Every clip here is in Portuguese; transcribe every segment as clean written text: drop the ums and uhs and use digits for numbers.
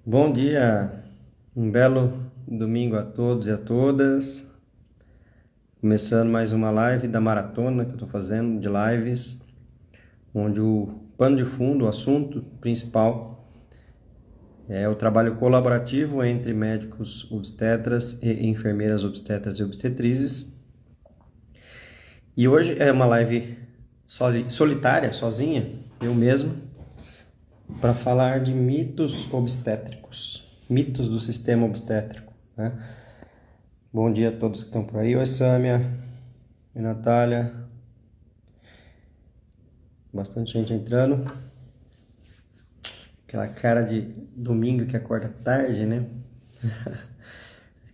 Bom dia, um belo domingo a todos e a todas. Começando mais uma live da maratona que eu estou fazendo de lives, onde o pano de fundo, o assunto principal é o trabalho colaborativo entre médicos obstetras e enfermeiras obstetras e obstetrizes. E hoje é uma live solitária, sozinha, eu mesmo, para falar de mitos obstétricos, mitos do sistema obstétrico, né? Bom dia a todos que estão por aí. Oi, Sâmia, oi, Natália. Bastante gente entrando. Aquela cara de domingo que acorda tarde, né?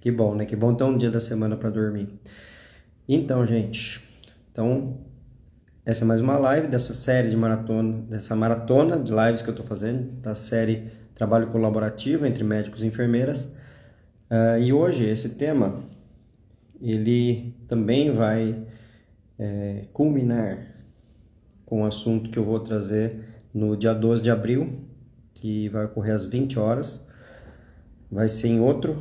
Que bom, né? Que bom ter um dia da semana para dormir. Então, gente, essa é mais uma live dessa série de maratona, dessa maratona de lives que eu estou fazendo, da série Trabalho Colaborativo entre Médicos e Enfermeiras. E hoje esse tema, ele também vai culminar com o assunto que eu vou trazer no dia 12 de abril, que vai ocorrer às 20 horas. Vai ser em outra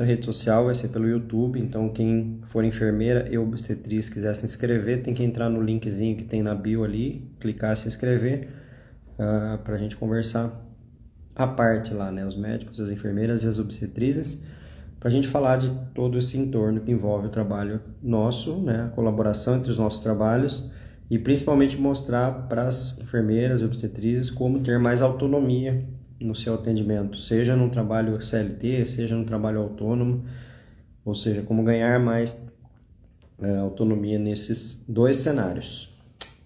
rede social, vai ser pelo YouTube. Então, quem for enfermeira e obstetriz quiser se inscrever, tem que entrar no linkzinho que tem na bio ali, clicar se inscrever, para a gente conversar à parte lá, né? Os médicos, as enfermeiras e as obstetrizes, para a gente falar de todo esse entorno que envolve o trabalho nosso, né? A colaboração entre os nossos trabalhos e principalmente mostrar para as enfermeiras e obstetrizes como ter mais autonomia no seu atendimento, seja num trabalho CLT, seja num trabalho autônomo, ou seja, como ganhar mais autonomia nesses dois cenários,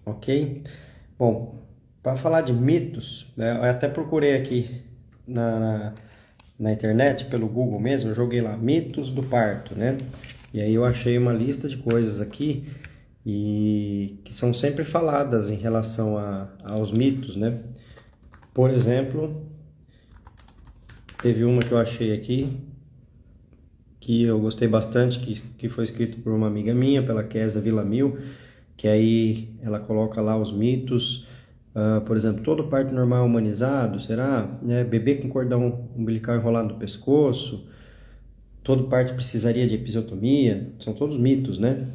ok? Bom, para falar de mitos, né, eu até procurei aqui na internet, pelo Google mesmo, eu joguei lá mitos do parto, né? E aí eu achei uma lista de coisas aqui e que são sempre faladas em relação aos mitos, né? Por exemplo, teve uma que eu achei aqui que eu gostei bastante, que foi escrito por uma amiga minha, pela Kézia Villamil, que aí ela coloca lá os mitos. Por exemplo, todo parto normal é humanizado, será? Bebê com cordão umbilical enrolado no pescoço, todo parto precisaria de episiotomia, são todos mitos, né?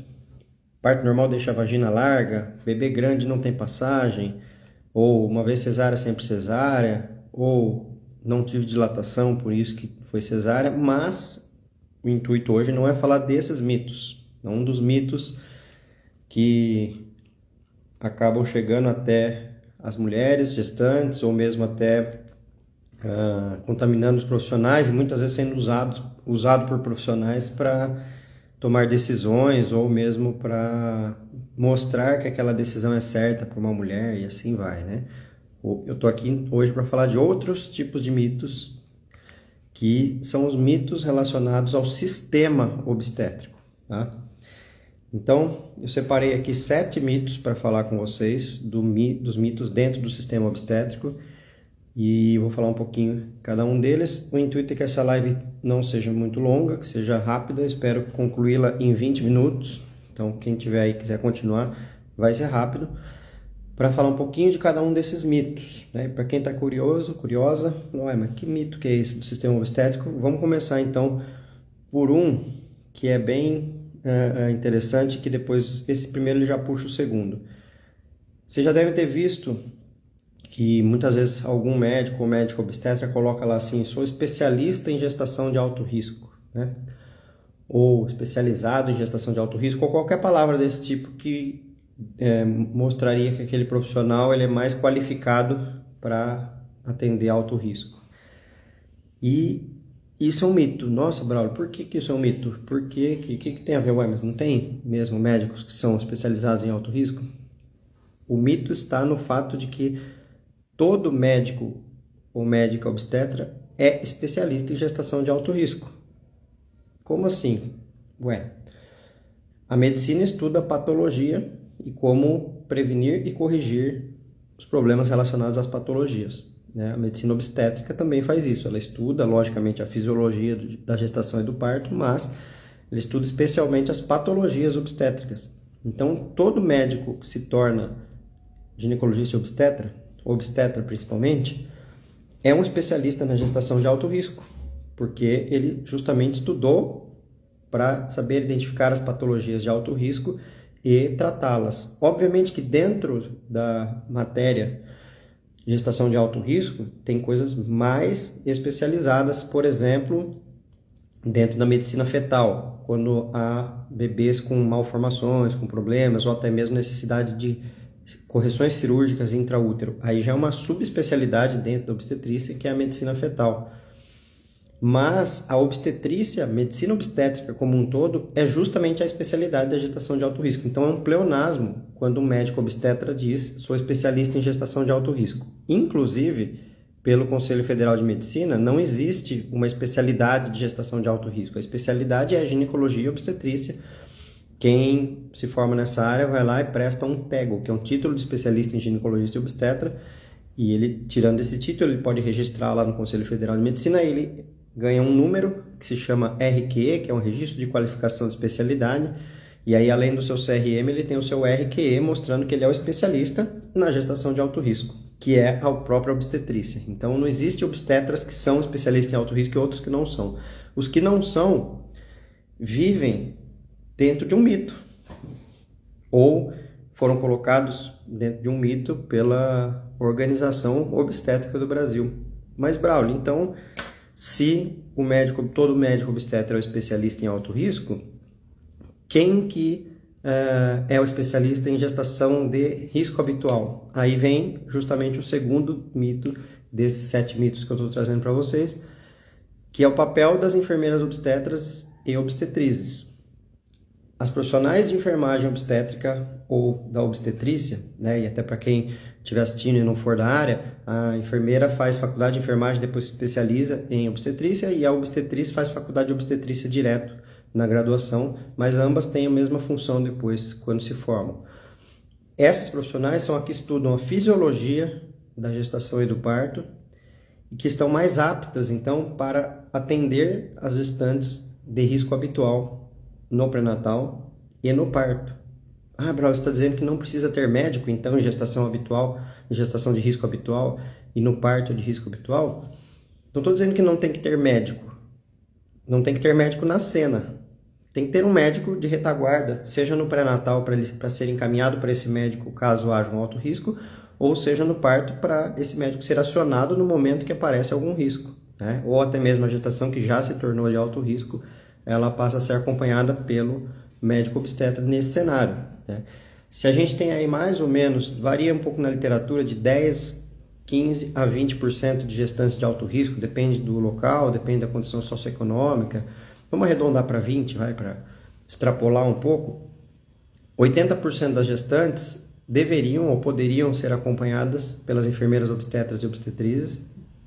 Parto normal deixa a vagina larga, bebê grande não tem passagem, ou uma vez cesárea, sempre cesárea, ou não tive dilatação, por isso que foi cesárea, mas o intuito hoje não é falar desses mitos, é um dos mitos que acabam chegando até as mulheres gestantes ou mesmo até contaminando os profissionais e muitas vezes sendo usado por profissionais para tomar decisões ou mesmo para mostrar que aquela decisão é certa para uma mulher e assim vai, né? Eu estou aqui hoje para falar de outros tipos de mitos que são os mitos relacionados ao sistema obstétrico, tá? Então, eu separei aqui 7 mitos para falar com vocês dos mitos dentro do sistema obstétrico e vou falar um pouquinho cada um deles. O intuito é que essa live não seja muito longa, que seja rápida, espero concluí-la em 20 minutos. Então, quem tiver aí quiser continuar, vai ser rápido, para falar um pouquinho de cada um desses mitos, né? Para quem está curioso, curiosa, mas que mito que é esse do sistema obstétrico? Vamos começar então por um que é bem interessante, que depois esse primeiro ele já puxa o segundo. Você já deve ter visto que muitas vezes algum médico ou médico obstetra coloca lá assim: sou especialista em gestação de alto risco, né? Ou especializado em gestação de alto risco, ou qualquer palavra desse tipo que mostraria que aquele profissional ele é mais qualificado para atender alto risco. E isso é um mito. Nossa, Braulio, por que isso é um mito? Por que tem a ver? Ué, mas não tem mesmo médicos que são especializados em alto risco? O mito está no fato de que todo médico ou médica obstetra é especialista em gestação de alto risco. Como assim? Ué, a medicina estuda a patologia e como prevenir e corrigir os problemas relacionados às patologias, né? A medicina obstétrica também faz isso. Ela estuda, logicamente, a fisiologia da gestação e do parto, mas ela estuda especialmente as patologias obstétricas. Então, todo médico que se torna ginecologista e obstetra principalmente, é um especialista na gestação de alto risco, porque ele justamente estudou para saber identificar as patologias de alto risco e tratá-las. Obviamente que dentro da matéria gestação de alto risco tem coisas mais especializadas, por exemplo, dentro da medicina fetal, quando há bebês com malformações, com problemas ou até mesmo necessidade de correções cirúrgicas intraútero. Aí já é uma subespecialidade dentro da obstetrícia, que é a medicina fetal. Mas a obstetrícia, a medicina obstétrica como um todo, é justamente a especialidade da gestação de alto risco. Então é um pleonasmo quando um médico obstetra diz: sou especialista em gestação de alto risco. Inclusive, pelo Conselho Federal de Medicina, não existe uma especialidade de gestação de alto risco. A especialidade é a ginecologia e obstetrícia. Quem se forma nessa área vai lá e presta um TEGO, que é um título de especialista em ginecologista e obstetra, e ele, tirando esse título, ele pode registrar lá no Conselho Federal de Medicina, ele ganha um número que se chama RQE, que é um Registro de Qualificação de Especialidade, e aí além do seu CRM, ele tem o seu RQE, mostrando que ele é o especialista na gestação de alto risco, que é a própria obstetrícia. Então não existe obstetras que são especialistas em alto risco e outros que não são. Os que não são vivem dentro de um mito, ou foram colocados dentro de um mito pela Organização Obstétrica do Brasil. Mas, Braulio, então, se todo médico obstetra é o especialista em alto risco, quem que é o especialista em gestação de risco habitual? Aí vem justamente o segundo mito desses 7 mitos que eu estou trazendo para vocês, que é o papel das enfermeiras obstetras e obstetrizes. As profissionais de enfermagem obstétrica ou da obstetrícia, né, e até para quem estiver assistindo e não for da área, a enfermeira faz faculdade de enfermagem, depois se especializa em obstetrícia, e a obstetrícia faz faculdade de obstetrícia direto na graduação, mas ambas têm a mesma função depois, quando se formam. Essas profissionais são as que estudam a fisiologia da gestação e do parto, e que estão mais aptas, então, para atender as gestantes de risco habitual no pré-natal e no parto. Ah, Braulio, você está dizendo que não precisa ter médico, então, em gestação habitual, em gestação de risco habitual e no parto de risco habitual? Não estou dizendo que não tem que ter médico. Não tem que ter médico na cena. Tem que ter um médico de retaguarda, seja no pré-natal para ser encaminhado para esse médico caso haja um alto risco, ou seja no parto para esse médico ser acionado no momento que aparece algum risco, né? Ou até mesmo a gestação que já se tornou de alto risco, ela passa a ser acompanhada pelo médico obstetra nesse cenário, né? Se a gente tem aí mais ou menos, varia um pouco na literatura, de 10, 15 a 20% de gestantes de alto risco, depende do local, depende da condição socioeconômica. Vamos arredondar para 20, para extrapolar um pouco. 80% das gestantes deveriam ou poderiam ser acompanhadas pelas enfermeiras obstetras e obstetrizes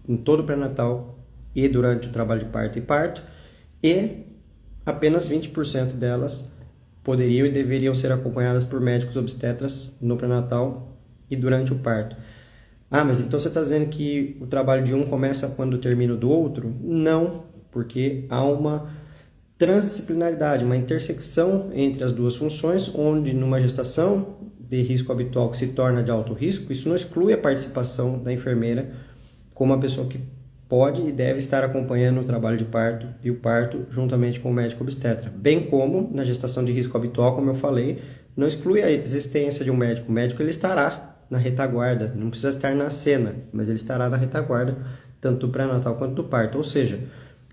em todo o pré-natal e durante o trabalho de parto e parto, e apenas 20% delas poderiam e deveriam ser acompanhadas por médicos obstetras no pré-natal e durante o parto. Ah, mas então você está dizendo que o trabalho de um começa quando termina o do outro? Não, porque há uma transdisciplinaridade, uma intersecção entre as duas funções, onde numa gestação de risco habitual que se torna de alto risco, isso não exclui a participação da enfermeira como uma pessoa que pode e deve estar acompanhando o trabalho de parto e o parto juntamente com o médico obstetra. Bem como na gestação de risco habitual, como eu falei, não exclui a existência de um médico. O médico ele estará na retaguarda, não precisa estar na cena, mas ele estará na retaguarda, tanto do pré-natal quanto do parto. Ou seja,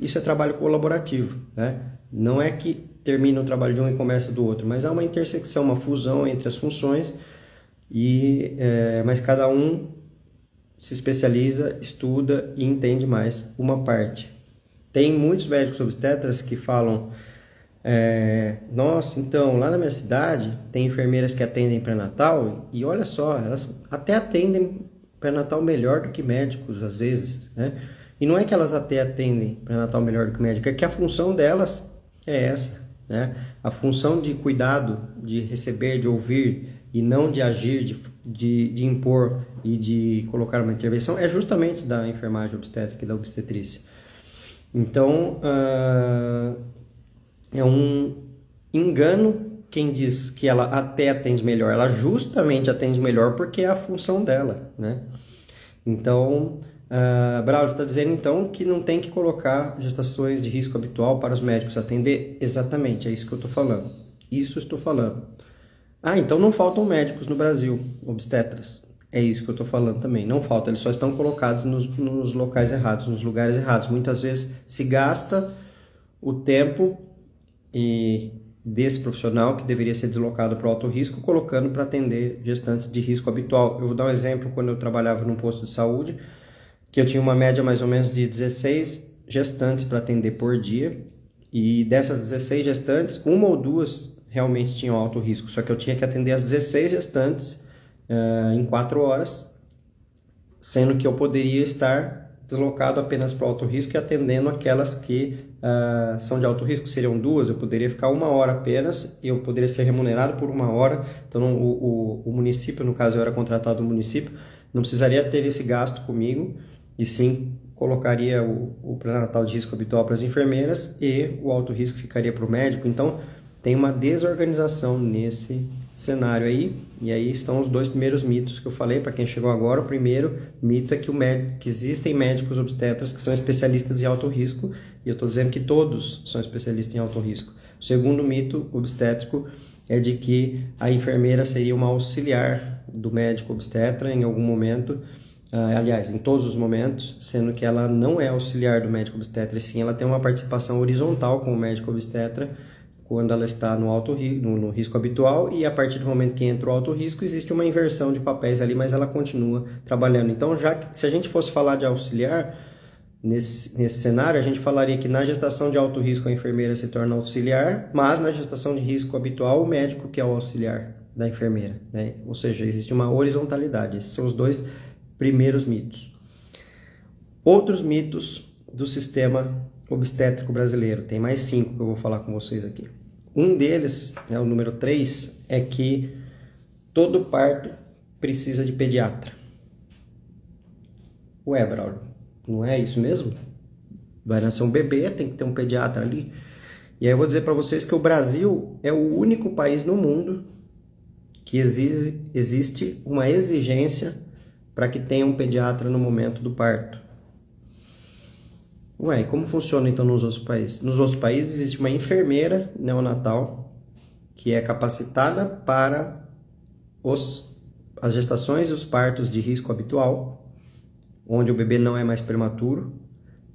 isso é trabalho colaborativo, né? Não é que termina o trabalho de um e começa do outro, mas há uma intersecção, uma fusão entre as funções, mas cada um se especializa, estuda e entende mais uma parte. Tem muitos médicos obstetras que falam: nossa, então, lá na minha cidade tem enfermeiras que atendem pré-natal e olha só, elas até atendem pré-natal melhor do que médicos às vezes, né? E não é que elas até atendem pré-natal melhor do que médico, é que a função delas é essa, né? A função de cuidado, de receber, de ouvir e não de agir, de impor e de colocar uma intervenção é justamente da enfermagem obstétrica e da obstetrícia. Então, é um engano quem diz que ela até atende melhor. Ela justamente atende melhor porque é a função dela, né? Então, Braulio, você está dizendo então que não tem que colocar gestações de risco habitual para os médicos atender? Exatamente, é isso que eu estou falando. Isso estou falando. Então não faltam médicos no Brasil, obstetras. É isso que eu estou falando também. Não falta, eles só estão colocados nos locais errados, nos lugares errados. Muitas vezes se gasta o tempo desse profissional que deveria ser deslocado para o alto risco, colocando para atender gestantes de risco habitual. Eu vou dar um exemplo quando eu trabalhava num posto de saúde, que eu tinha uma média mais ou menos de 16 gestantes para atender por dia, e dessas 16 gestantes, uma ou duas realmente tinham alto risco, só que eu tinha que atender as 16 gestantes em 4 horas, sendo que eu poderia estar deslocado apenas para o alto risco e atendendo aquelas que são de alto risco, seriam duas, eu poderia ficar 1 hora apenas, e eu poderia ser remunerado por 1 hora, então o município, no caso eu era contratado do município, não precisaria ter esse gasto comigo, e sim colocaria o pré-natal de risco habitual para as enfermeiras e o alto risco ficaria para o médico. Então tem uma desorganização nesse cenário aí, e aí estão os 2 primeiros mitos que eu falei para quem chegou agora. O primeiro mito é que existem médicos obstetras que são especialistas em alto risco, e eu estou dizendo que todos são especialistas em alto risco. O segundo mito obstétrico é de que a enfermeira seria uma auxiliar do médico obstetra em algum momento, aliás, em todos os momentos, sendo que ela não é auxiliar do médico obstetra, e sim ela tem uma participação horizontal com o médico obstetra quando ela está no risco habitual, e a partir do momento que entra o alto risco, existe uma inversão de papéis ali, mas ela continua trabalhando. Então, já que se a gente fosse falar de auxiliar, nesse cenário, a gente falaria que na gestação de alto risco a enfermeira se torna auxiliar, mas na gestação de risco habitual, o médico que é o auxiliar da enfermeira, né? Ou seja, existe uma horizontalidade. Esses são os 2 primeiros mitos. Outros mitos do sistema obstétrico brasileiro. Tem mais 5 que eu vou falar com vocês aqui. Um deles, o número 3, é que todo parto precisa de pediatra. Ué, Braulio, não é isso mesmo? Vai nascer um bebê, tem que ter um pediatra ali. E aí eu vou dizer para vocês que o Brasil é o único país no mundo que existe uma exigência para que tenha um pediatra no momento do parto. Ué, como funciona então nos outros países? Nos outros países existe uma enfermeira neonatal que é capacitada para as gestações e os partos de risco habitual, onde o bebê não é mais prematuro,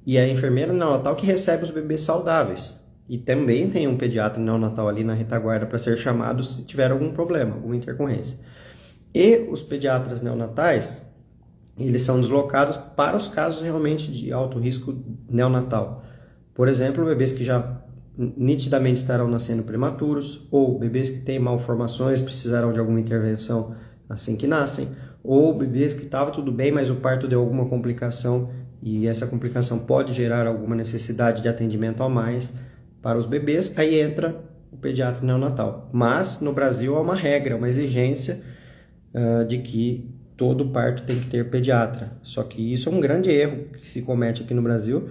e é a enfermeira neonatal que recebe os bebês saudáveis. E também tem um pediatra neonatal ali na retaguarda para ser chamado se tiver algum problema, alguma intercorrência. E os pediatras neonatais, eles são deslocados para os casos realmente de alto risco neonatal. Por exemplo, bebês que já nitidamente estarão nascendo prematuros, ou bebês que têm malformações, precisarão de alguma intervenção assim que nascem, ou bebês que estavam tudo bem, mas o parto deu alguma complicação e essa complicação pode gerar alguma necessidade de atendimento a mais para os bebês, aí entra o pediatra neonatal. Mas no Brasil há uma regra, uma exigência de que todo parto tem que ter pediatra. Só que isso é um grande erro que se comete aqui no Brasil,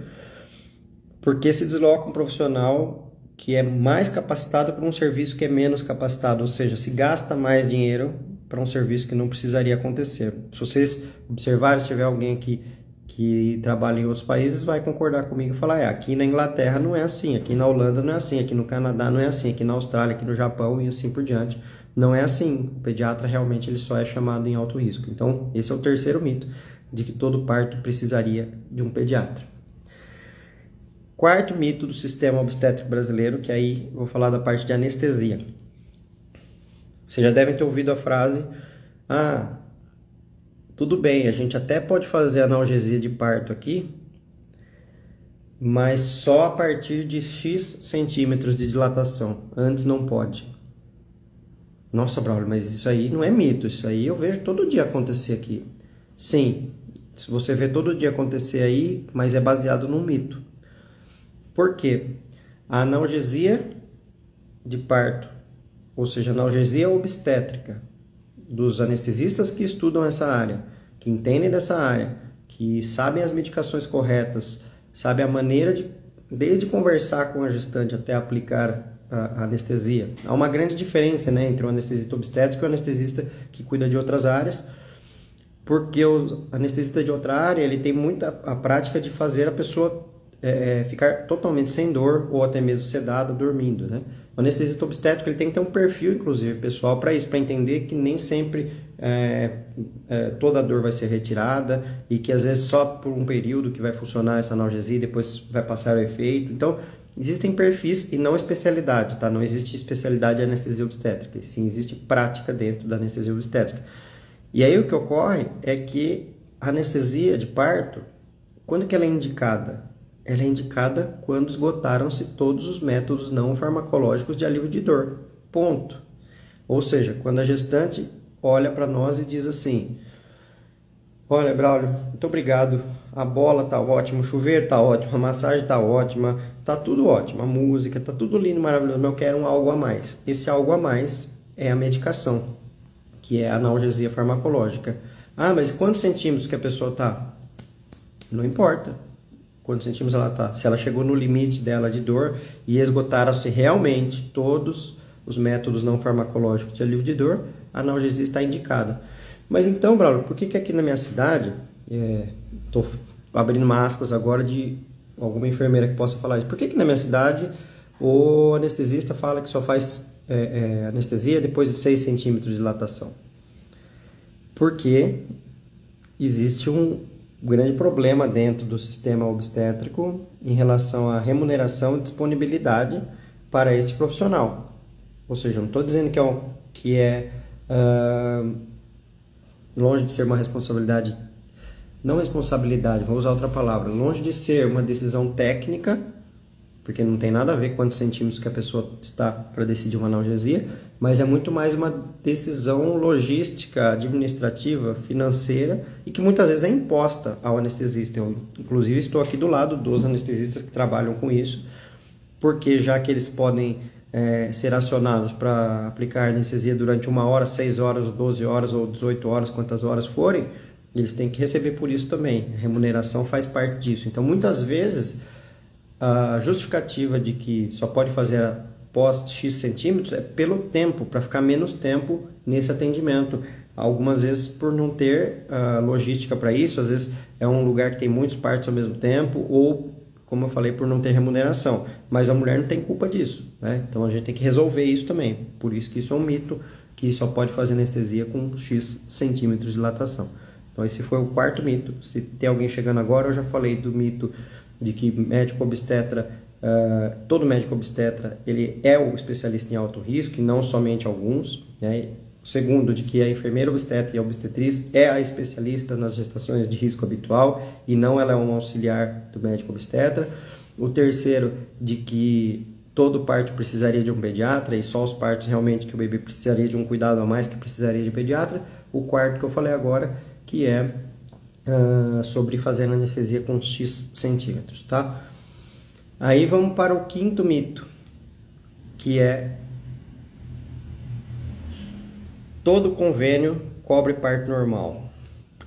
porque se desloca um profissional que é mais capacitado para um serviço que é menos capacitado, ou seja, se gasta mais dinheiro para um serviço que não precisaria acontecer. Se vocês observarem, se tiver alguém aqui que trabalha em outros países, vai concordar comigo e falar, aqui na Inglaterra não é assim, aqui na Holanda não é assim, aqui no Canadá não é assim, aqui na Austrália, aqui no Japão e assim por diante. Não é assim. O pediatra realmente ele só é chamado em alto risco. Então, esse é o terceiro mito, de que todo parto precisaria de um pediatra. Quarto mito do sistema obstétrico brasileiro, que aí eu vou falar da parte de anestesia. Vocês já devem ter ouvido a frase, tudo bem, a gente até pode fazer analgesia de parto aqui, mas só a partir de X centímetros de dilatação, antes não pode. Nossa, Braulio, mas isso aí não é mito, isso aí eu vejo todo dia acontecer aqui. Sim, se você vê todo dia acontecer aí, mas é baseado num mito. Por quê? A analgesia de parto, ou seja, analgesia obstétrica, dos anestesistas que estudam essa área, que entendem dessa área, que sabem as medicações corretas, sabem a maneira de, desde conversar com a gestante até aplicar a anestesia. Há uma grande diferença, né, entre o anestesista obstétrico e o anestesista que cuida de outras áreas. porque o anestesista de outra área, ele tem muita a prática de fazer a pessoa ficar totalmente sem dor ou até mesmo sedada, dormindo, né? O anestesista obstétrico, ele tem que ter um perfil, inclusive, pessoal, para isso, para entender que nem sempre toda a dor vai ser retirada e que às vezes só por um período que vai funcionar essa analgesia e depois vai passar o efeito. Então, existem perfis e não especialidade, tá? Não existe especialidade de anestesia obstétrica, sim existe prática dentro da anestesia obstétrica. E aí o que ocorre é que a anestesia de parto, quando que ela é indicada? Ela é indicada quando esgotaram-se todos os métodos não farmacológicos de alívio de dor. Ponto. Ou seja, quando a gestante olha para nós e diz assim: olha, Braulio, muito obrigado. A bola tá ótima, o chuveiro tá ótimo, a massagem tá ótima, tá tudo ótimo, a música tá tudo lindo, maravilhoso, mas eu quero um algo a mais. Esse algo a mais é a medicação, que é a analgesia farmacológica. Ah, mas quantos centímetros que a pessoa tá? Não importa. Quantos centímetros ela está? Se ela chegou no limite dela de dor e esgotaram-se realmente todos os métodos não farmacológicos de alívio de dor, a analgesia está indicada. Mas então, Braulio, por que aqui na minha cidade, estou abrindo uma aspas agora de alguma enfermeira que possa falar isso, por que na minha cidade o anestesista fala que só faz anestesia depois de 6 centímetros de dilatação? Porque existe um grande problema dentro do sistema obstétrico em relação à remuneração e disponibilidade para este profissional. Ou seja, não estou dizendo que é longe de ser uma responsabilidade, não responsabilidade, vou usar outra palavra, longe de ser uma decisão técnica, porque não tem nada a ver quantos centímetros que a pessoa está para decidir uma analgesia, mas é muito mais uma decisão logística, administrativa, financeira e que muitas vezes é imposta ao anestesista. Eu, inclusive, estou aqui do lado dos anestesistas que trabalham com isso, porque já que eles podem ser acionados para aplicar anestesia durante 1 hora, 6 horas, ou 12 horas, ou 18 horas, quantas horas forem, eles têm que receber por isso também. A remuneração faz parte disso. Então, muitas vezes, a justificativa de que só pode fazer após X centímetros é pelo tempo, para ficar menos tempo nesse atendimento. Algumas vezes por não ter logística para isso, às vezes é um lugar que tem muitos partos ao mesmo tempo, ou, como eu falei, por não ter remuneração. Mas a mulher não tem culpa disso, né? Então a gente tem que resolver isso também. Por isso que isso é um mito, que só pode fazer anestesia com X centímetros de dilatação. Então esse foi o 4º mito. Se tem alguém chegando agora, eu já falei do mito de que médico obstetra, todo médico obstetra, ele é o especialista em alto risco, e não somente alguns, né? O segundo, de que a enfermeira obstetra e a obstetriz é a especialista nas gestações de risco habitual e não ela é um auxiliar do médico obstetra. O terceiro, de que todo parto precisaria de um pediatra e só os partos realmente que o bebê precisaria de um cuidado a mais que precisaria de pediatra. O quarto que eu falei agora, que é sobre fazer anestesia com X centímetros, tá? Aí vamos para o 5º mito, que é: todo convênio cobre parto normal.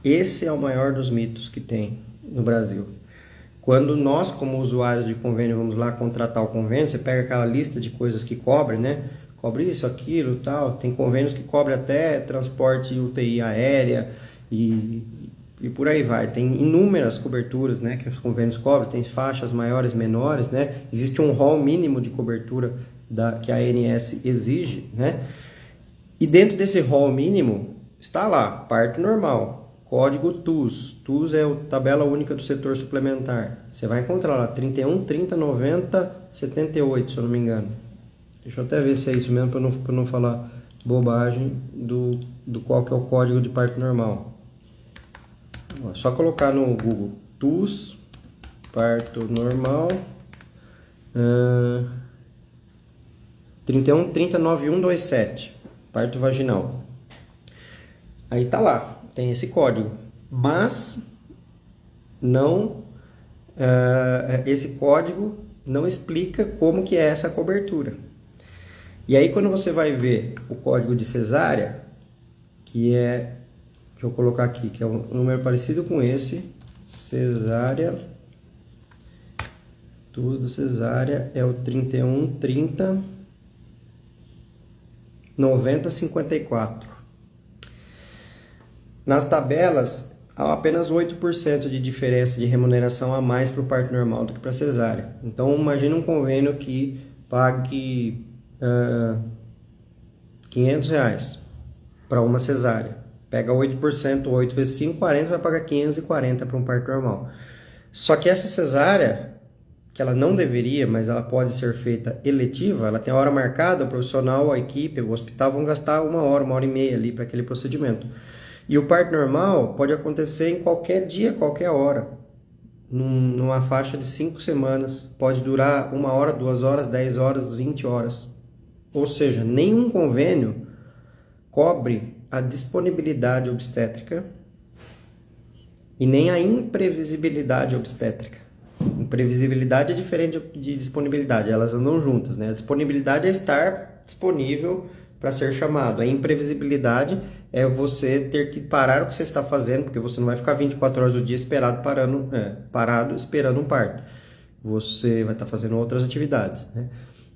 Esse é o maior dos mitos que tem no Brasil. Quando nós, como usuários de convênio, vamos lá contratar o convênio, você pega aquela lista de coisas que cobre, né? Cobre isso, aquilo, tal. Tem convênios que cobrem até transporte UTI aérea e por aí vai. Tem inúmeras coberturas, né, que os convênios cobrem. Tem faixas maiores, menores, né? Existe um rol mínimo de cobertura que a ANS exige, né? E dentro desse rol mínimo está lá, parto normal, código TUS. TUS é a tabela única do setor suplementar. Você vai encontrar lá 31, 30, 90, 78, se eu não me engano. Deixa eu até ver se é isso mesmo, para não falar bobagem do qual que é o código de parto normal. Só colocar no Google TUS, parto normal, 31, 30, 9127, parto vaginal. Aí tá lá, tem esse código, mas não, esse código não explica como que é essa cobertura. E aí quando você vai ver o código de cesárea, que é, deixa eu colocar aqui, que é um número parecido com esse, cesárea, tudo cesárea é o 31, 30, 90, 54. Nas tabelas, há apenas 8% de diferença de remuneração a mais para o parto normal do que para a cesárea. Então, imagine um convênio que pague R$ 500 para uma cesárea. Pega 8%, 8 vezes 5, 40, vai pagar 540 para um parto normal. Só que essa cesárea, que ela não deveria, mas ela pode ser feita eletiva, ela tem a hora marcada, o profissional, a equipe, o hospital vão gastar 1 hora e meia ali para aquele procedimento. E o parto normal pode acontecer em qualquer dia, qualquer hora, numa faixa de 5 semanas, pode durar 1 hora, 2 horas, 10 horas, 20 horas. Ou seja, nenhum convênio cobre a disponibilidade obstétrica e nem a imprevisibilidade obstétrica. Imprevisibilidade é diferente de disponibilidade, elas andam juntas, né? A disponibilidade é estar disponível para ser chamado. A imprevisibilidade é você ter que parar o que você está fazendo, porque você não vai ficar 24 horas do dia parado esperando um parto. Você vai estar fazendo outras atividades, né?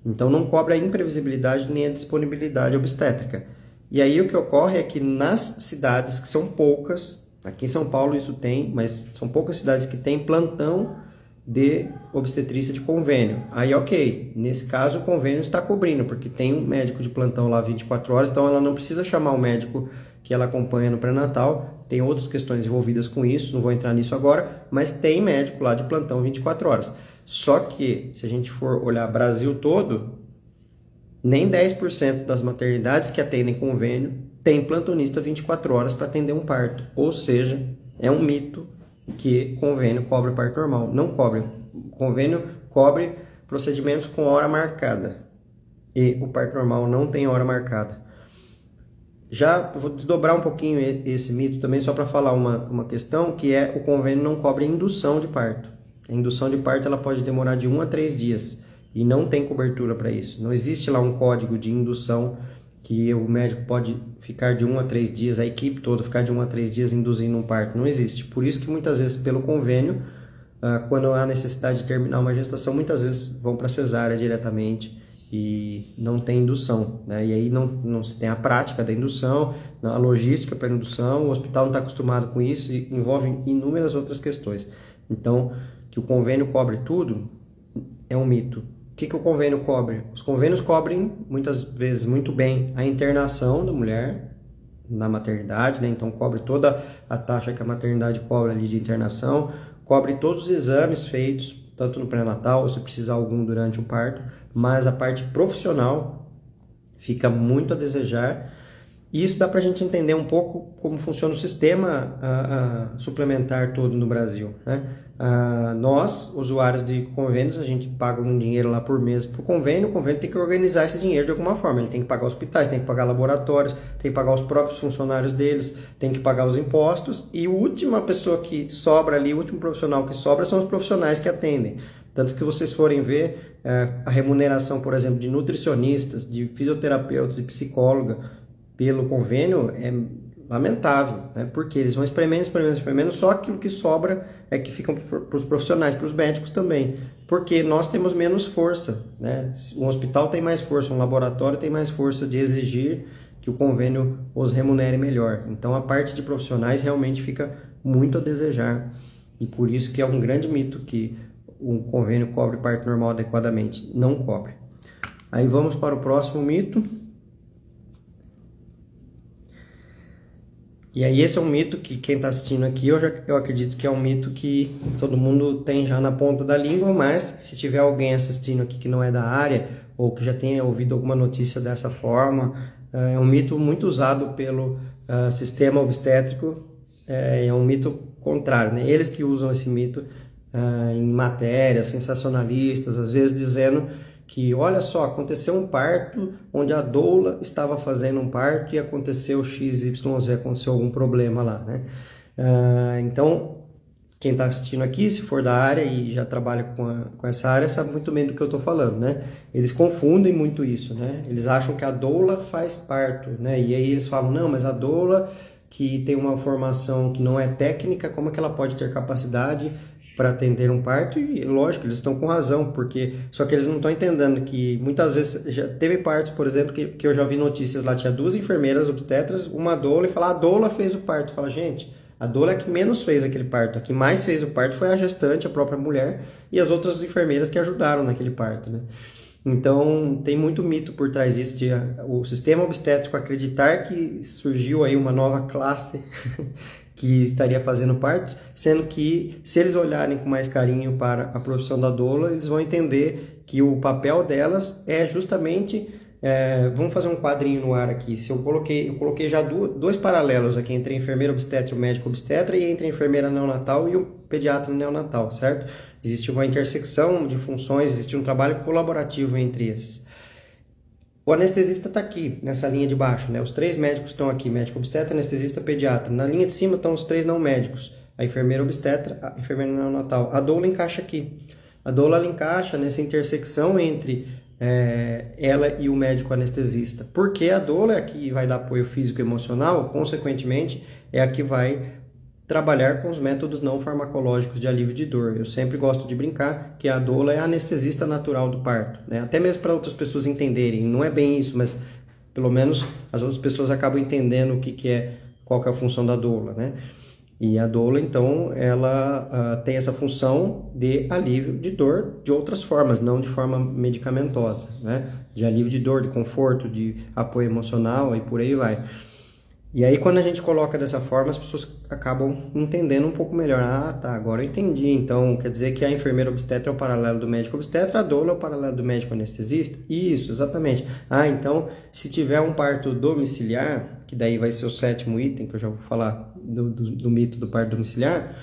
Então não cobre a imprevisibilidade nem a disponibilidade obstétrica. E aí o que ocorre é que nas cidades, que são poucas, aqui em São Paulo isso tem, mas são poucas cidades que têm plantão de obstetrícia de convênio. Aí ok, nesse caso o convênio está cobrindo, porque tem um médico de plantão lá 24 horas, então ela não precisa chamar o médico que ela acompanha no pré-natal, tem outras questões envolvidas com isso, não vou entrar nisso agora, mas tem médico lá de plantão 24 horas. Só que, se a gente for olhar Brasil todo, nem 10% das maternidades que atendem convênio tem plantonista 24 horas para atender um parto. Ou seja, é um mito que convênio cobre parto normal. Não cobre. Convênio cobre procedimentos com hora marcada. E o parto normal não tem hora marcada. Já vou desdobrar um pouquinho esse mito também, só para falar uma questão, que é o convênio não cobre indução de parto. A indução de parto ela pode demorar de 1 a 3 dias. E não tem cobertura para isso. Não existe lá um código de indução que o médico pode ficar de 1 a 3 dias, a equipe toda ficar de 1 a 3 dias induzindo um parto. Não existe. Por isso que muitas vezes pelo convênio, quando há necessidade de terminar uma gestação, muitas vezes vão para cesárea diretamente e não tem indução, né? E aí não se tem a prática da indução, a logística para a indução, o hospital não está acostumado com isso e envolve inúmeras outras questões. Então, que o convênio cobre tudo é um mito. O que o convênio cobre? Os convênios cobrem, muitas vezes, muito bem a internação da mulher na maternidade, né? Então cobre toda a taxa que a maternidade cobra ali de internação, cobre todos os exames feitos, tanto no pré-natal, ou se precisar algum durante o parto, mas a parte profissional fica muito a desejar. E isso dá para a gente entender um pouco como funciona o sistema suplementar todo no Brasil, né? Nós, usuários de convênios, a gente paga um dinheiro lá por mês para o convênio tem que organizar esse dinheiro de alguma forma, ele tem que pagar hospitais, tem que pagar laboratórios, tem que pagar os próprios funcionários deles, tem que pagar os impostos, e a última pessoa que sobra ali, o último profissional que sobra são os profissionais que atendem. Tanto que vocês forem ver a remuneração, por exemplo, de nutricionistas, de fisioterapeutas, de psicóloga, pelo convênio é lamentável, né? Porque eles vão espremendo, só aquilo que sobra é que fica para os profissionais, para os médicos também, porque nós temos menos força, né? Um hospital tem mais força, um laboratório tem mais força de exigir que o convênio os remunere melhor. Então a parte de profissionais realmente fica muito a desejar, e por isso que é um grande mito que o convênio cobre parto normal adequadamente. Não cobre. Aí vamos para o próximo mito. E aí esse é um mito que quem está assistindo aqui, eu acredito que é um mito que todo mundo tem já na ponta da língua, mas se tiver alguém assistindo aqui que não é da área, ou que já tenha ouvido alguma notícia dessa forma, é um mito muito usado pelo sistema obstétrico, é um mito contrário, né? Eles que usam esse mito em matérias sensacionalistas, às vezes dizendo que, olha só, aconteceu um parto onde a doula estava fazendo um parto e aconteceu XYZ, aconteceu algum problema lá, né? Então, quem está assistindo aqui, se for da área e já trabalha com essa área, sabe muito bem do que eu estou falando, né? Eles confundem muito isso, né? Eles acham que a doula faz parto, né? E aí eles falam, não, mas a doula que tem uma formação que não é técnica, como é que ela pode ter capacidade para atender um parto e, lógico, eles estão com razão, porque só que eles não estão entendendo que muitas vezes já teve partos, por exemplo, que eu já vi notícias lá, tinha 2 enfermeiras obstetras, uma doula, e fala, a doula fez o parto. Fala, gente, a doula é a que menos fez aquele parto, a que mais fez o parto foi a gestante, a própria mulher, e as outras enfermeiras que ajudaram naquele parto, né? Então, tem muito mito por trás disso, de o sistema obstétrico acreditar que surgiu aí uma nova classe que estaria fazendo partos, sendo que se eles olharem com mais carinho para a profissão da doula, eles vão entender que o papel delas é justamente, vamos fazer um quadrinho no ar aqui, se eu coloquei já 2 paralelos aqui entre a enfermeira obstetra e o médico obstetra e entre a enfermeira neonatal e o pediatra neonatal, certo? Existe uma intersecção de funções, existe um trabalho colaborativo entre esses. O anestesista está aqui, nessa linha de baixo, né? Os 3 médicos estão aqui, médico obstetra, anestesista, pediatra. Na linha de cima estão os 3 não médicos, a enfermeira obstetra, a enfermeira neonatal. A doula encaixa aqui. A doula ela encaixa nessa intersecção entre ela e o médico anestesista. Porque a doula é a que vai dar apoio físico e emocional, consequentemente, é a que vai trabalhar com os métodos não farmacológicos de alívio de dor. Eu sempre gosto de brincar que a doula é a anestesista natural do parto, né? Até mesmo para outras pessoas entenderem, não é bem isso, mas pelo menos as outras pessoas acabam entendendo qual que é a função da doula, né? E a doula, então, ela tem essa função de alívio de dor de outras formas, não de forma medicamentosa, né? De alívio de dor, de conforto, de apoio emocional e por aí vai. E aí, quando a gente coloca dessa forma, as pessoas acabam entendendo um pouco melhor. Ah, tá, agora eu entendi. Então, quer dizer que a enfermeira obstetra é o paralelo do médico obstetra, a doula é o paralelo do médico anestesista? Isso, exatamente. Ah, então, se tiver um parto domiciliar, que daí vai ser o 7º item, que eu já vou falar do mito do parto domiciliar.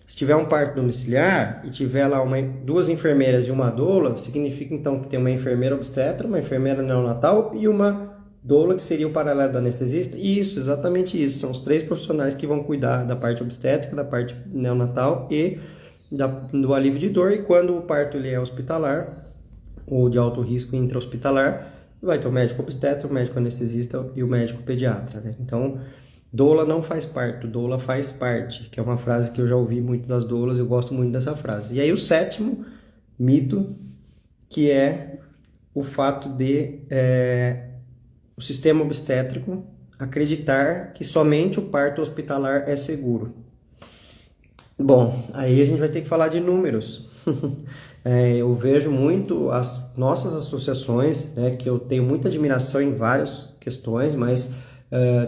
Se tiver um parto domiciliar e tiver lá 2 enfermeiras e uma doula, significa então que tem uma enfermeira obstetra, uma enfermeira neonatal e uma doula, que seria o paralelo do anestesista. Isso, exatamente isso. São os 3 profissionais que vão cuidar da parte obstétrica, da parte neonatal e do alívio de dor. E quando o parto ele é hospitalar ou de alto risco intra-hospitalar, vai ter o médico obstetra, o médico anestesista e o médico pediatra, né? Então, doula não faz parto, doula faz parte, que é uma frase que eu já ouvi muito das doulas, eu gosto muito dessa frase. E aí o 7º mito, que é o fato de o sistema obstétrico acreditar que somente o parto hospitalar é seguro. Bom, aí a gente vai ter que falar de números. Eu vejo muito as nossas associações, né, que eu tenho muita admiração em várias questões, mas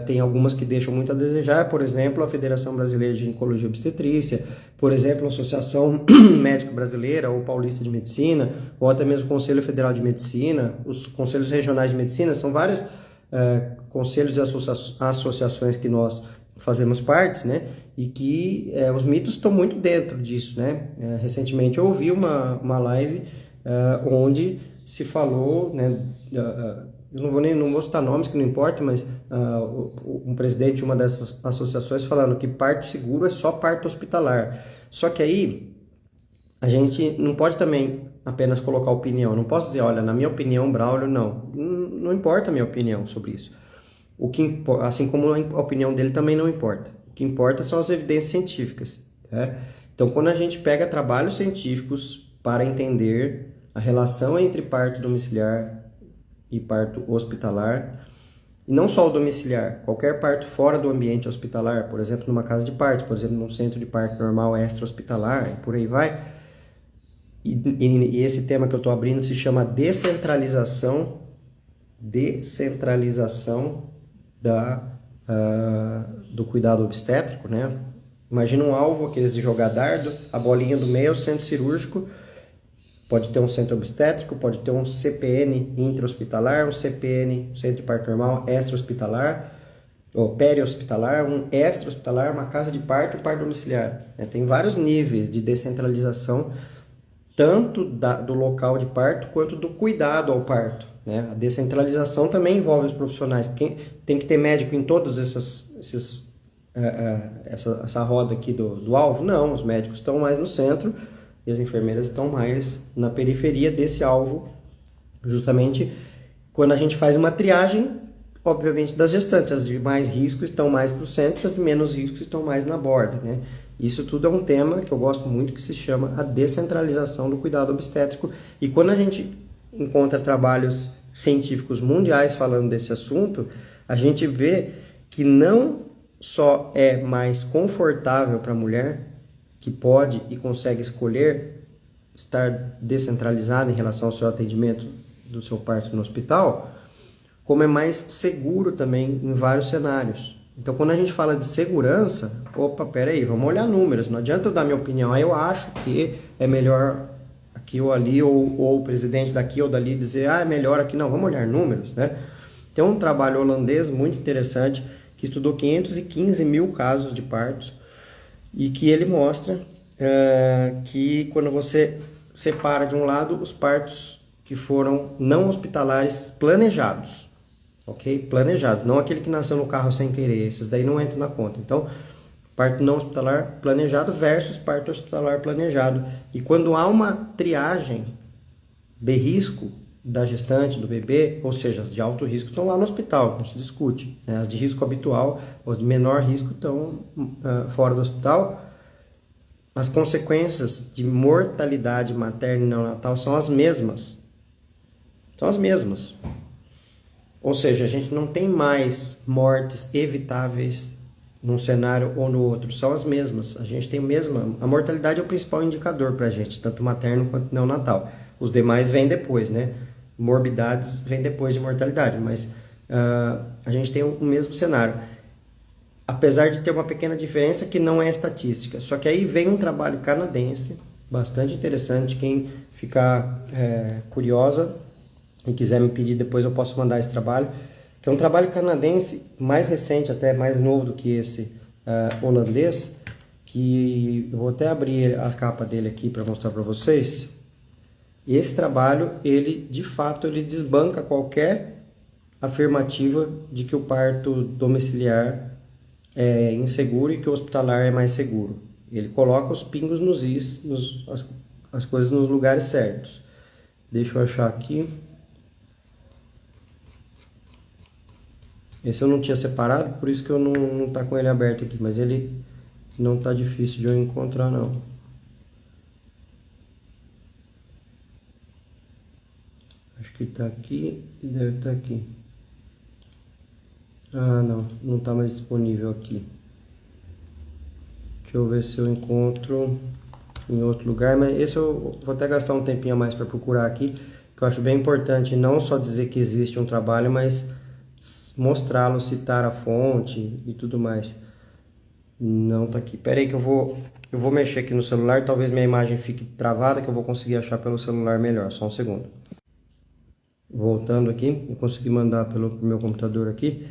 tem algumas que deixam muito a desejar. Por exemplo, a Federação Brasileira de Ginecologia e Obstetrícia, por exemplo, a Associação Médica Brasileira ou Paulista de Medicina, ou até mesmo o Conselho Federal de Medicina, os Conselhos Regionais de Medicina, são vários conselhos e associações que nós fazemos parte, né? E que os mitos estão muito dentro disso, né? Recentemente eu ouvi uma live onde se falou, né? Eu não vou citar nomes, que não importa, mas um presidente de uma dessas associações falando que parto seguro é só parto hospitalar. Só que aí a gente não pode também apenas colocar opinião. Não posso dizer, olha, na minha opinião, Braulio, não importa a minha opinião sobre isso. Assim como a opinião dele também não importa. O que importa são as evidências científicas, né? Então, quando a gente pega trabalhos científicos para entender a relação entre parto domiciliar e parto hospitalar, e não só o domiciliar, qualquer parto fora do ambiente hospitalar, por exemplo, numa casa de parto, por exemplo, num centro de parto normal extra-hospitalar, e por aí vai. E esse tema que eu estou abrindo se chama descentralização do cuidado obstétrico, né? Imagina um alvo, aqueles de jogar dardo, a bolinha do meio é o centro cirúrgico, pode ter um centro obstétrico, pode ter um CPN intra-hospitalar, um CPN, centro de parto normal, extra-hospitalar, ou peri-hospitalar, um extra-hospitalar, uma casa de parto e parto domiciliar. Tem vários níveis de descentralização, tanto do local de parto quanto do cuidado ao parto, né? A descentralização também envolve os profissionais. Tem que ter médico em todas essa roda aqui do alvo? Não, os médicos estão mais no centro e as enfermeiras estão mais na periferia desse alvo, justamente quando a gente faz uma triagem obviamente, das gestantes. As de mais risco estão mais para o centro, as de menos risco estão mais na borda, né? Isso tudo é um tema que eu gosto muito, que se chama a descentralização do cuidado obstétrico. E quando a gente encontra trabalhos científicos mundiais falando desse assunto, a gente vê que não só é mais confortável para a mulher, que pode e consegue escolher estar descentralizada em relação ao seu atendimento do seu parto no hospital, como é mais seguro também em vários cenários. Então, quando a gente fala de segurança, opa, peraí, vamos olhar números. Não adianta eu dar minha opinião, eu acho que é melhor aqui ou ali, ou o presidente daqui ou dali dizer, é melhor aqui. Não, vamos olhar números, né? Tem um trabalho holandês muito interessante que estudou 515 mil casos de partos e que ele mostra que quando você separa de um lado os partos que foram não hospitalares planejados, ok? Planejados, não aquele que nasceu no carro sem querer, esses daí não entram na conta. Então, parto não hospitalar planejado versus parto hospitalar planejado. E quando há uma triagem de risco da gestante, do bebê, ou seja, as de alto risco estão lá no hospital, não se discute, né? As de risco habitual ou de menor risco estão fora do hospital. As consequências de mortalidade materna e neonatal são as mesmas. São as mesmas. Ou seja, a gente não tem mais mortes evitáveis num cenário ou no outro, são as mesmas. A gente tem a mortalidade é o principal indicador para a gente, tanto materno quanto neonatal. Os demais vêm depois, né? Morbidades vêm depois de mortalidade, mas a gente tem o mesmo cenário. Apesar de ter uma pequena diferença que não é estatística. Só que aí vem um trabalho canadense, bastante interessante. Quem ficar curiosa e quiser me pedir depois, eu posso mandar esse trabalho. Que é um trabalho canadense, mais recente, até mais novo do que esse holandês, que eu vou até abrir a capa dele aqui para mostrar para vocês. Esse trabalho, ele de fato, ele desbanca qualquer afirmativa de que o parto domiciliar é inseguro e que o hospitalar é mais seguro. Ele coloca os pingos nos is, as coisas nos lugares certos. Deixa eu achar aqui. Esse eu não tinha separado, por isso que eu não tá com ele aberto aqui, mas ele não tá difícil de eu encontrar não. Acho que tá aqui e deve estar aqui. Ah, não tá mais disponível aqui. Deixa eu ver se eu encontro em outro lugar, mas esse eu vou até gastar um tempinho a mais para procurar aqui, que eu acho bem importante não só dizer que existe um trabalho, mas mostrá-lo, citar a fonte e tudo mais. Não tá aqui. Pera aí que eu vou mexer aqui no celular, talvez minha imagem fique travada, que eu vou conseguir achar pelo celular melhor. Só um segundo. Voltando aqui, eu consegui mandar pelo meu computador aqui.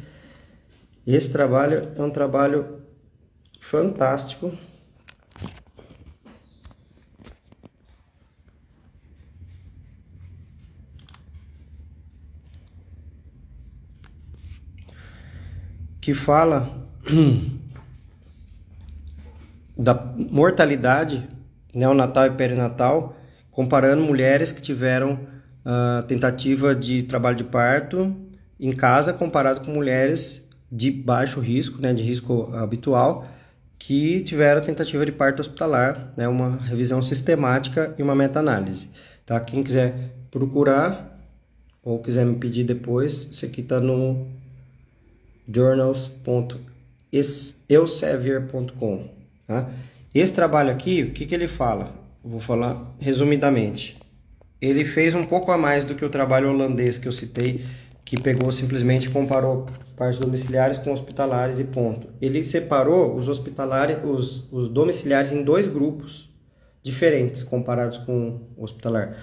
Esse trabalho é um trabalho fantástico. Que fala da mortalidade neonatal e perinatal, comparando mulheres que tiveram tentativa de trabalho de parto em casa, comparado com mulheres de baixo risco, né, de risco habitual, que tiveram tentativa de parto hospitalar, né, uma revisão sistemática e uma meta-análise. Tá? Quem quiser procurar ou quiser me pedir depois, isso aqui está no journals.elsevier.com. Tá? Esse trabalho aqui, o que ele fala? Eu vou falar resumidamente. Ele fez um pouco a mais do que o trabalho holandês que eu citei, que pegou simplesmente e comparou partos domiciliares com hospitalares e ponto. Ele separou os hospitalares, os domiciliares em dois grupos diferentes comparados com o hospitalar.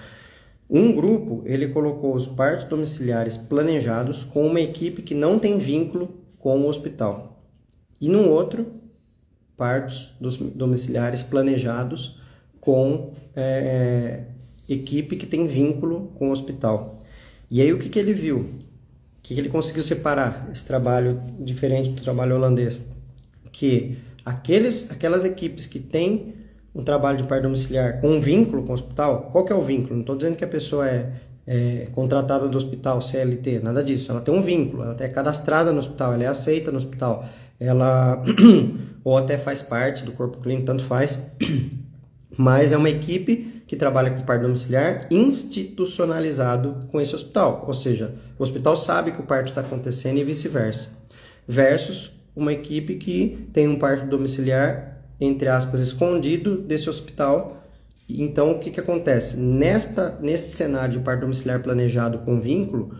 Um grupo, ele colocou os partos domiciliares planejados com uma equipe que não tem vínculo com o hospital. E no outro, partos domiciliares planejados com equipe que tem vínculo com o hospital. E aí o que ele viu? O que ele conseguiu separar esse trabalho diferente do trabalho holandês? Que aquelas equipes que têm um trabalho de parto domiciliar com um vínculo com o hospital, qual que é o vínculo? Não estou dizendo que a pessoa contratada do hospital, CLT, nada disso. Ela tem um vínculo, ela é cadastrada no hospital, ela é aceita no hospital, ela ou até faz parte do corpo clínico, tanto faz, mas é uma equipe que trabalha com parto domiciliar institucionalizado com esse hospital, ou seja, o hospital sabe que o parto está acontecendo e vice-versa, versus uma equipe que tem um parto domiciliar, entre aspas, escondido desse hospital. Então, o que acontece? Nesse cenário de parto domiciliar planejado com vínculo,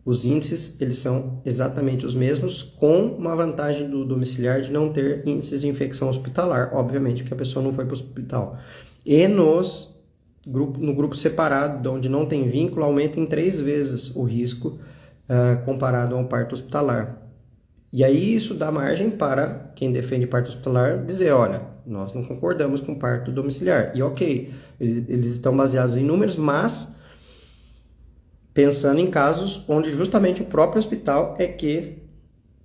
os índices eles são exatamente os mesmos, com uma vantagem do domiciliar de não ter índices de infecção hospitalar, obviamente, porque a pessoa não foi para o hospital. E no grupo separado, onde não tem vínculo, aumenta em 3 vezes o risco comparado ao parto hospitalar. E aí isso dá margem para quem defende parto hospitalar dizer, olha, nós não concordamos com parto domiciliar. E ok, eles estão baseados em números, mas pensando em casos onde justamente o próprio hospital é que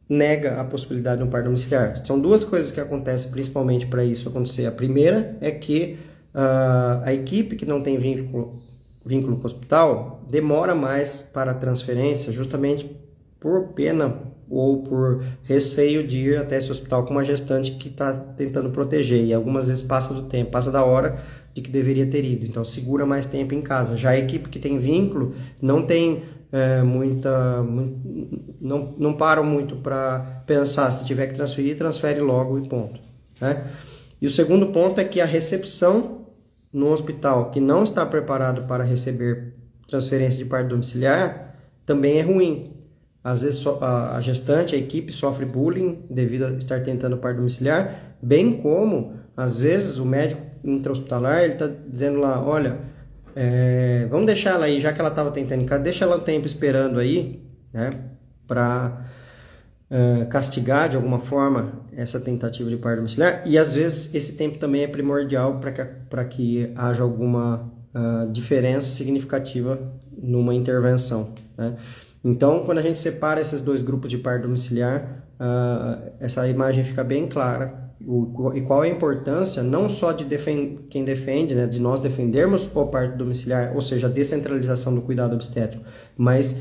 nega a possibilidade de um parto domiciliar. São 2 coisas que acontecem principalmente para isso acontecer. A primeira é que a equipe que não tem vínculo com o hospital demora mais para a transferência, justamente por pena ou por receio de ir até esse hospital com uma gestante que está tentando proteger, e algumas vezes passa do tempo, passa da hora de que deveria ter ido, então segura mais tempo em casa. Já a equipe que tem vínculo não tem não param muito para pensar, se tiver que transferir, transfere logo e ponto, né? E o segundo ponto é que a recepção no hospital que não está preparado para receber transferência de parto domiciliar também é ruim. Às vezes a gestante, a equipe sofre bullying devido a estar tentando parto domiciliar, bem como, às vezes, o médico intra-hospitalar, ele está dizendo lá, olha, vamos deixar ela aí, já que ela estava tentando em casa, deixa ela um tempo esperando aí, né, para castigar de alguma forma essa tentativa de parto domiciliar, e às vezes esse tempo também é primordial para que haja alguma diferença significativa numa intervenção, né? Então, quando a gente separa esses 2 grupos de parto domiciliar, essa imagem fica bem clara. E qual é a importância, não só de quem defende, né, de nós defendermos o parto domiciliar, ou seja, a descentralização do cuidado obstétrico, mas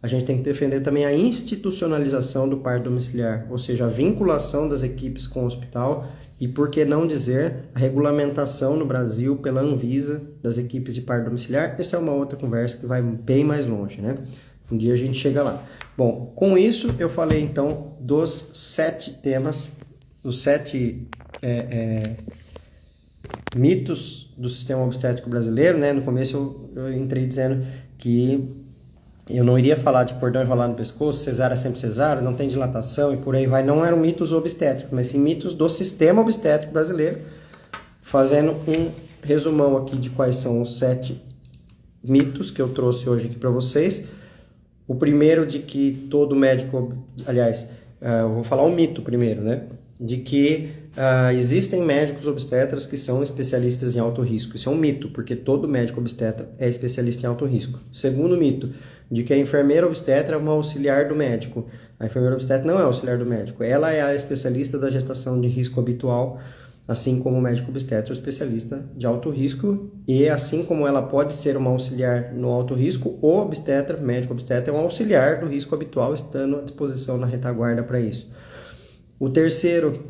a gente tem que defender também a institucionalização do parto domiciliar, ou seja, a vinculação das equipes com o hospital e, por que não dizer, a regulamentação no Brasil pela Anvisa das equipes de parto domiciliar. Essa é uma outra conversa que vai bem mais longe, né? Um dia a gente chega lá. Bom, com isso eu falei então dos 7 temas, os 7 mitos do sistema obstétrico brasileiro, né? No começo eu entrei dizendo que eu não iria falar de cordão enrolado no pescoço, cesárea sempre cesárea, não tem dilatação e por aí vai. Não eram mitos obstétricos, mas sim mitos do sistema obstétrico brasileiro. Fazendo um resumão aqui de quais são os 7 mitos que eu trouxe hoje aqui para vocês. O primeiro de que todo médico, aliás, eu vou falar um mito primeiro, né? De que existem médicos obstetras que são especialistas em alto risco. Isso é um mito, porque todo médico obstetra é especialista em alto risco. Segundo mito, de que a enfermeira obstetra é uma auxiliar do médico. A enfermeira obstetra não é auxiliar do médico, ela é a especialista da gestação de risco habitual, assim como o médico obstetra é o especialista de alto risco, e assim como ela pode ser uma auxiliar no alto risco, o obstetra, médico obstetra, é um auxiliar do risco habitual, estando à disposição na retaguarda para isso. O terceiro,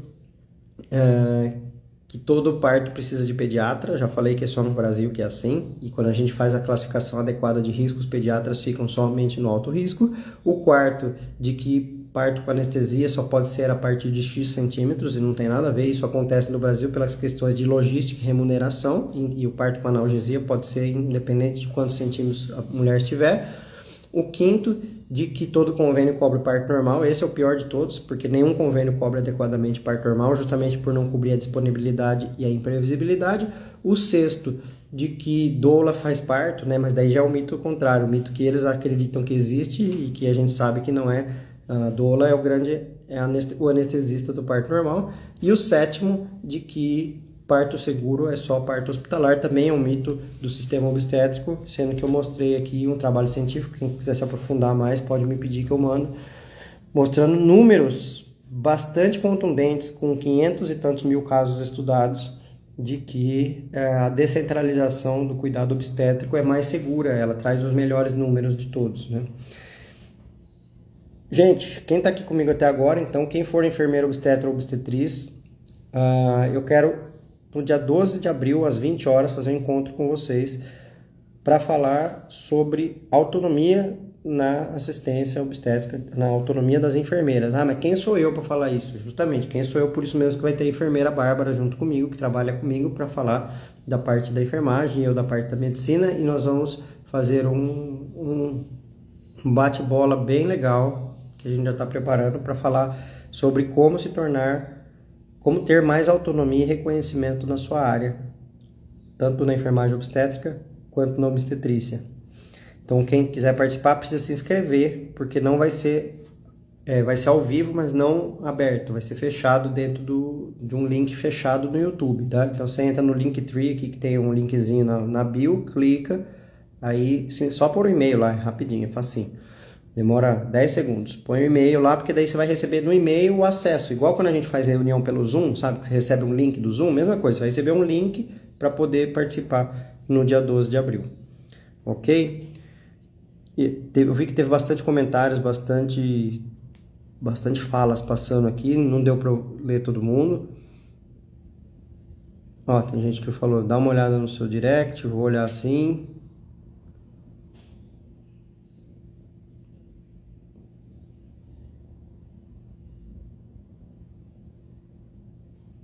que todo parto precisa de pediatra, já falei que é só no Brasil que é assim, e quando a gente faz a classificação adequada de risco, os pediatras ficam somente no alto risco. O quarto, de que parto com anestesia só pode ser a partir de X centímetros, e não tem nada a ver, isso acontece no Brasil pelas questões de logística e remuneração, e o parto com analgesia pode ser independente de quantos centímetros a mulher estiver. O quinto, de que todo convênio cobre parto normal. Esse é o pior de todos, porque nenhum convênio cobre adequadamente parto normal, justamente por não cobrir a disponibilidade e a imprevisibilidade. O sexto, de que doula faz parto, né? Mas daí já é o mito contrário, o mito que eles acreditam que existe e que a gente sabe que não é. A doula é o anestesista do parto normal. E o sétimo, de que parto seguro é só parto hospitalar, também é um mito do sistema obstétrico, sendo que eu mostrei aqui um trabalho científico, quem quiser se aprofundar mais pode me pedir que eu mando, mostrando números bastante contundentes, com 500 e tantos mil casos estudados, de que a descentralização do cuidado obstétrico é mais segura, ela traz os melhores números de todos, né? Gente, quem está aqui comigo até agora, então, quem for enfermeiro obstetra ou obstetriz, eu quero, no dia 12 de abril, às 20 horas, fazer um encontro com vocês para falar sobre autonomia na assistência obstétrica, na autonomia das enfermeiras. Mas quem sou eu para falar isso? Justamente, quem sou eu? Por isso mesmo que vai ter a enfermeira Bárbara junto comigo, que trabalha comigo, para falar da parte da enfermagem, eu da parte da medicina, e nós vamos fazer um bate-bola bem legal, que a gente já está preparando para falar sobre como se tornar, como ter mais autonomia e reconhecimento na sua área, tanto na enfermagem obstétrica quanto na obstetrícia. Então, quem quiser participar precisa se inscrever, porque não vai ser, vai ser ao vivo, mas não aberto, vai ser fechado dentro de um link fechado no YouTube, tá? Então, você entra no Linktree aqui, que tem um linkzinho na bio, clica, aí só por e-mail lá, rapidinho, é facinho. Demora 10 segundos. Põe o e-mail lá, porque daí você vai receber no e-mail o acesso. Igual quando a gente faz reunião pelo Zoom, sabe? Que você recebe um link do Zoom, mesma coisa. Você vai receber um link para poder participar no dia 12 de abril. Ok? Eu vi que teve bastante comentários, bastante falas passando aqui. Não deu para ler todo mundo. Ó, tem gente que falou, dá uma olhada no seu direct, vou olhar assim.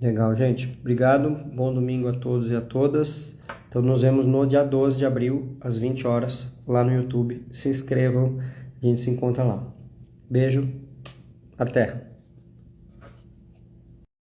Legal, gente. Obrigado. Bom domingo a todos e a todas. Então, nos vemos no dia 12 de abril, às 20 horas, lá no YouTube. Se inscrevam, a gente se encontra lá. Beijo, até!